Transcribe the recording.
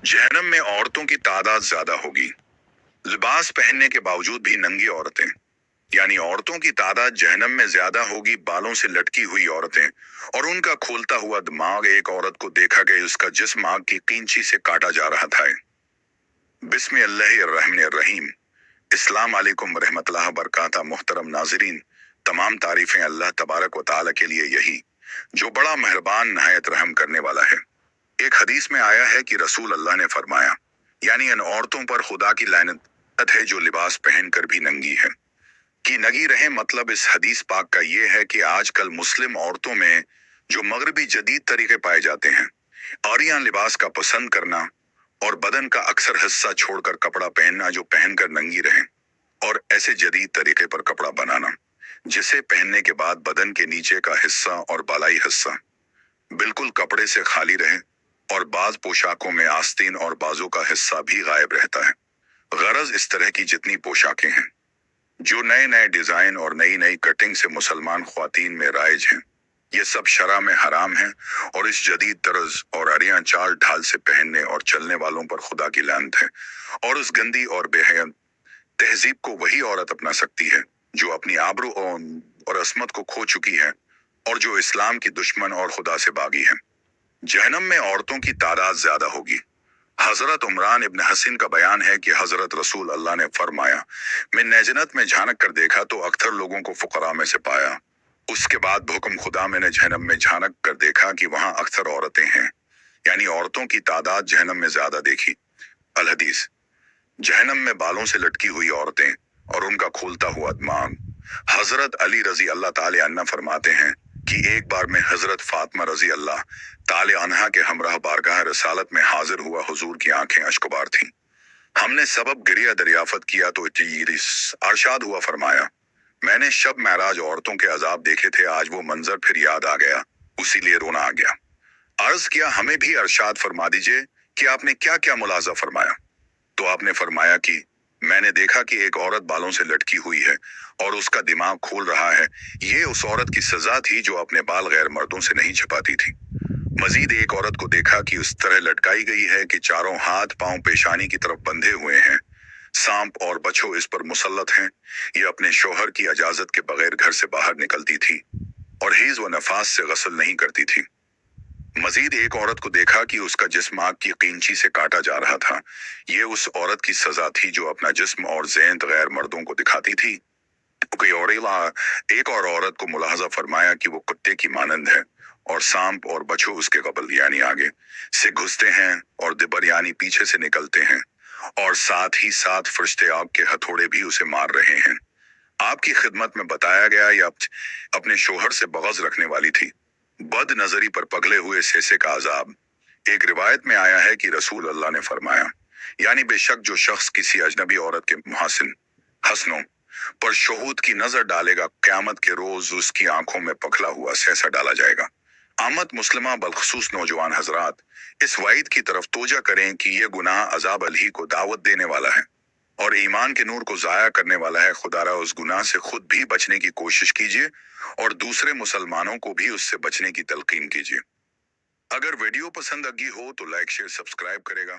जहन्नम में औरतों की तादाद ज्यादा होगी। लिबास पहनने के बावजूद भी नंगी औरतें, यानी औरतों की तादाद जहन्नम में ज्यादा होगी। बालों से लटकी हुई औरतें और उनका खोलता हुआ दिमाग। एक औरत को देखा कि उसका जिस्म आग की कैंची से काटा जा रहा था। बिस्मिल्लाहिर्रहमानिर्रहीम। इस्लाम अलैकुम रहमतुल्लाह बरकाता। मुहतरम नाज़रीन, तमाम तारीफें अल्लाह तबारक व तआला के लिए, यही जो बड़ा मेहरबान नहायत रहम करने वाला है। एक हदीस में आया है कि रसूल अल्लाह ने फरमाया, यानी इन औरतों पर खुदा की लानत है जो लिबास पहनकर भी नंगी है, कि नंगी रहे। मतलब इस हदीस पाक का ये है कि आजकल मुस्लिम औरतों में जो मगरबी जदीद तरीके पाए जाते हैं, आरियां लिबास का पसंद करना और बदन का अक्सर हिस्सा छोड़कर कपड़ा पहनना जो पहनकर नंगी रहे, और ऐसे जदीद तरीके पर कपड़ा बनाना जिसे पहनने के बाद बदन के नीचे का हिस्सा और बालाई हिस्सा बिल्कुल कपड़े से खाली रहे, और बाज पोशाकों में आस्तीन और बाजू का हिस्सा भी गायब रहता है। गरज इस तरह की जितनी पोशाकें हैं जो नए नए डिजाइन और नई नई कटिंग से मुसलमान ख्वातीन में राइज हैं, ये सब शरा में हराम हैं, और इस जदीद तर्ज और अरियां चाल ढाल से पहनने और चलने वालों पर खुदा की लानत है। और उस गंदी और बेहद तहजीब को वही औरत अपना सकती है जो अपनी आबरू और असमत को खो चुकी है, और जो इस्लाम की दुश्मन और खुदा से बागी है। जहन्नम में औरतों की तादाद ज्यादा होगी। हजरत उमरान इब्न हसीन का बयान है कि हजरत रसूल अल्लाह ने फरमाया, मैंने जन्नत में झांक कर देखा तो अक्सर लोगों को फुकरा में से पाया। उसके बाद हुक्म खुदा, मैंने जहन्नम में झांक कर देखा कि वहां अक्सर औरतें हैं, यानी औरतों की तादाद जहन्नम में ज्यादा देखी। अल हदीस। जहन्नम में बालों से लटकी हुई औरतें और उनका खोलता हुआ दिमाग। हजरत अली रजी अल्लाह ताले अन्हा फरमाते हैं कि एक बार में हजरत फातिमा रजी अल्लाह ताले अन्हा के हमराह बारगाह रसालत में हाजिर हुआ। हुजूर की आंखें अश्कबार थीं। हमने सबब गिरिया दरियाफत किया तो अरशाद हुआ, फरमाया, मैंने शब महराज औरतों के अजाब देखे थे, आज वो मंजर फिर याद आ गया, उसी लिए रोना आ गया। अर्ज किया, हमें भी अरशाद फरमा दीजिए कि आपने क्या क्या मुलाजा फरमाया। तो आपने फरमाया कि मैंने देखा कि एक औरत बालों से लटकी हुई है और उसका दिमाग खोल रहा है। ये उस औरत की सजा थी जो अपने बाल गैर मर्दों से नहीं छिपाती थी। मजीद एक औरत को देखा कि उस तरह लटकाई गई है कि चारों हाथ पांव पेशानी की तरफ बंधे हुए हैं। सांप और बच्छो इस पर मुसल्लत हैं। ये अपने शोहर की इजाजत के बगैर घर से बाहर निकलती थी और हेज व नफास से गसल नहीं करती थी। मजीद एक औरत को देखा कि उसका जिस्म आग की कैंची से काटा जा रहा था। ये उस औरत की सजा थी जो अपना जिस्म और ज़ेनत गैर मर्दों को दिखाती थी। एक और औरत को मुलाहजा फरमाया कि वो कुत्ते की मानंद है, और सांप और बच्छू उसके कबल यानी आगे से घुसते हैं और दिबर यानी पीछे से निकलते हैं, और साथ ही साथ फरिश्ते आग के हथौड़े भी उसे मार रहे हैं। आपकी खिदमत में बताया गया या अपने शोहर से बगज रखने वाली थी। बद नजरी पर पगले हुए सेसे का अजाब। एक रिवायत में आया है कि रसूल अल्लाह ने फरमाया, यानी बेशक जो शख्स किसी अजनबी औरत के मुहसिन हसनों पर शहूद की नजर डालेगा, क़यामत के रोज उसकी आंखों में पखला हुआ सहसा डाला जाएगा। आमद मुस्लिमा बलखसूस नौजवान हजरात, इस वाइद की तरफ तोजा करें कि यह गुनाह अजाब अलही को दावत देने वाला है और ईमान के नूर को जाया करने वाला है। खुदारा उस गुनाह से खुद भी बचने की कोशिश कीजिए और दूसरे मुसलमानों को भी उससे बचने की तलकीन कीजिए। अगर वीडियो पसंद आगी हो तो लाइक शेयर सब्सक्राइब करेगा।